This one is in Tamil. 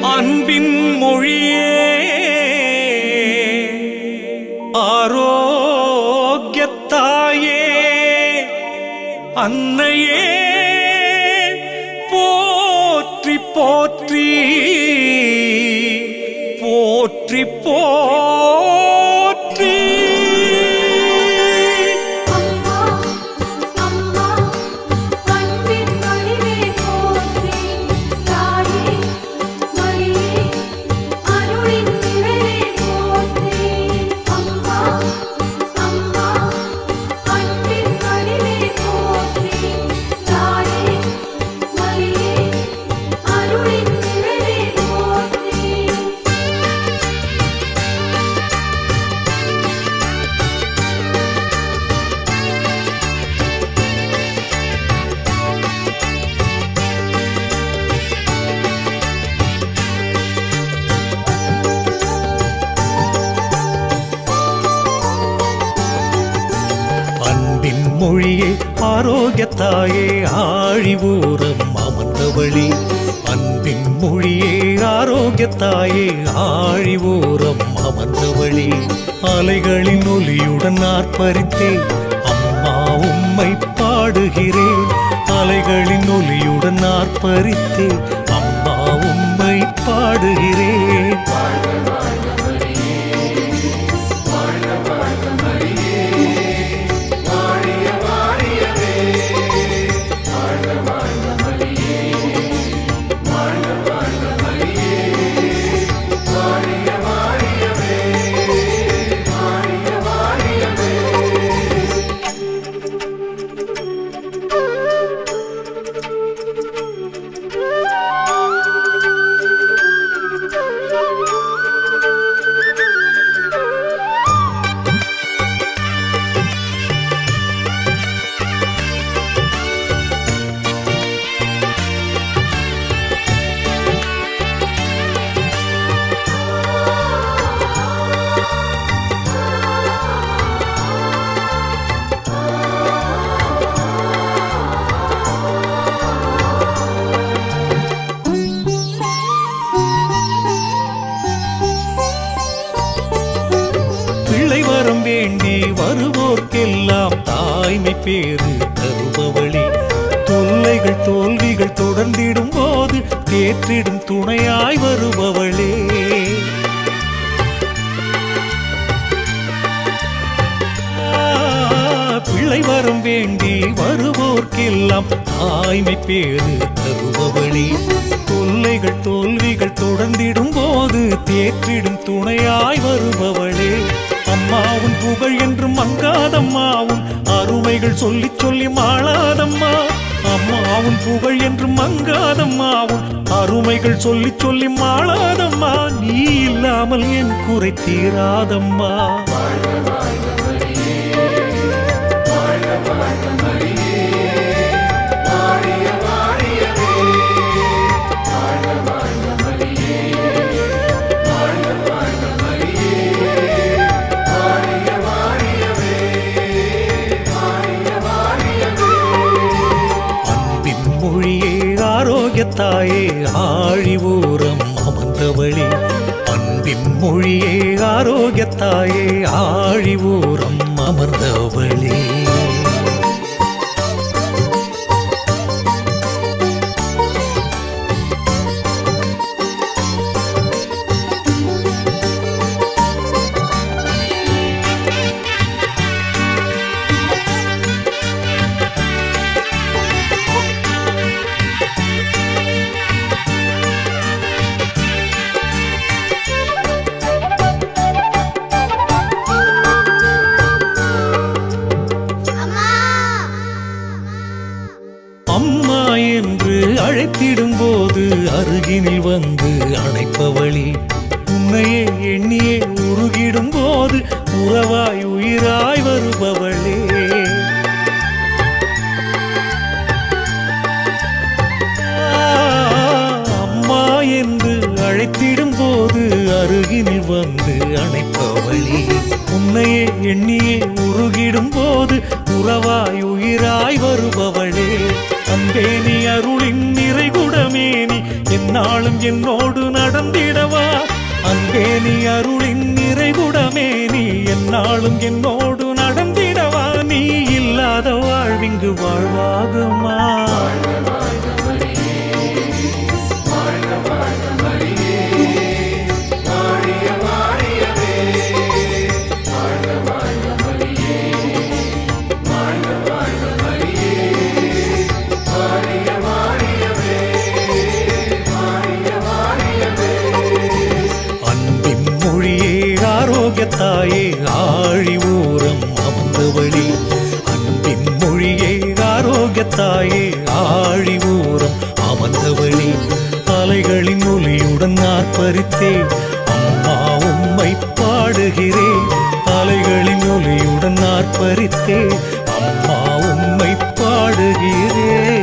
அன்பின் மொழியே ஆரோக்கியத்தாயே அன்னையே போற்றி போற்றி போற்றி போற்றி மொழியே ஆரோக்கியத்தாயே ஆழிவோரம் அமர்ந்தவளே அன்பின் மொழியே ஆரோக்கியத்தாயே ஆழிவோரம் அமர்ந்தவளே அலைகளின் ஒலியுடன் ஆர்ப்பரித்தே அம்மா உம்மை பாடுகிறேன் அலைகளின் ஒலியுடன் ஆர்ப்பரித்தே அம்மா உம்மை பாடுகிறேன் வேண்டி வருவோர்க்கெல்லாம் தாய்மை பேறு தருபவளே தொல்லைகள் தோல்விகள் தொடர்ந்திடும் போது தேற்றிடும் துணையாய் வருபவளே பிள்ளை வரம் வேண்டி வருவோர்க்கெல்லாம் தாய்மை பேறு தருபவளே தொல்லைகள் தோல்விகள் தொடர்ந்திடும் போது தேற்றிடும் துணையாய் வருபவளே அம்மாவும் புகழ் என்று மங்காதம்மாவும் அருமைகள் சொல்லி சொல்லி மாளாதம்மா அம்மாவும் புகழ் என்று மங்காதம்மாவும் அருமைகள் சொல்லி சொல்லி மாளாதம்மா நீ இல்லாமல் என் குறை தீராதம்மா ஆரோக்கியத்தாயே ஆழிவோரம் அமர்ந்தவளே அன்பின் மொழியே ஆரோக்கியத்தாயே ஆழிவோரம் அமர்ந்தவளே அம்மா என்று அழைத்திடும் போது அருகினில் வந்து அணைப்பவளே உன்னையே எண்ணியே உருகிடும் போது உறவாய் உயிராய் வருபவளே அம்மா என்று அழைத்திடும் போது அருகினில் வந்து அணைப்பவளே உன்னையே எண்ணியே உருகிடும் போது உறவாய் உயிராய் வருபவளே அன்பே நீ அருளின் நிறைகுடமே நீ என் என்னாலும் என்னோடு நடந்திடவா அன்பே நீ அருளின் நிறைகுடமே நீ என்னாலும் என்னோடு நடந்திடவா நீ இல்லாத வாழ்விங்கு வாழ்வாகுமா தாயே ஆழி ஊரம் அமர்ந்தவழி அன்பின் மொழியே ஆரோக்கியத்தாயே ஆழி ஊரம் அமர்ந்தவழி அலைகளின் ஒலியுடன் ஆர்ப்பரித்தே அம்மா உம்மை பாடுகிறேன் அலைகளின் ஒலியுடன் ஆர்ப்பரித்தே அம்மா உம்மை பாடுகிறேன்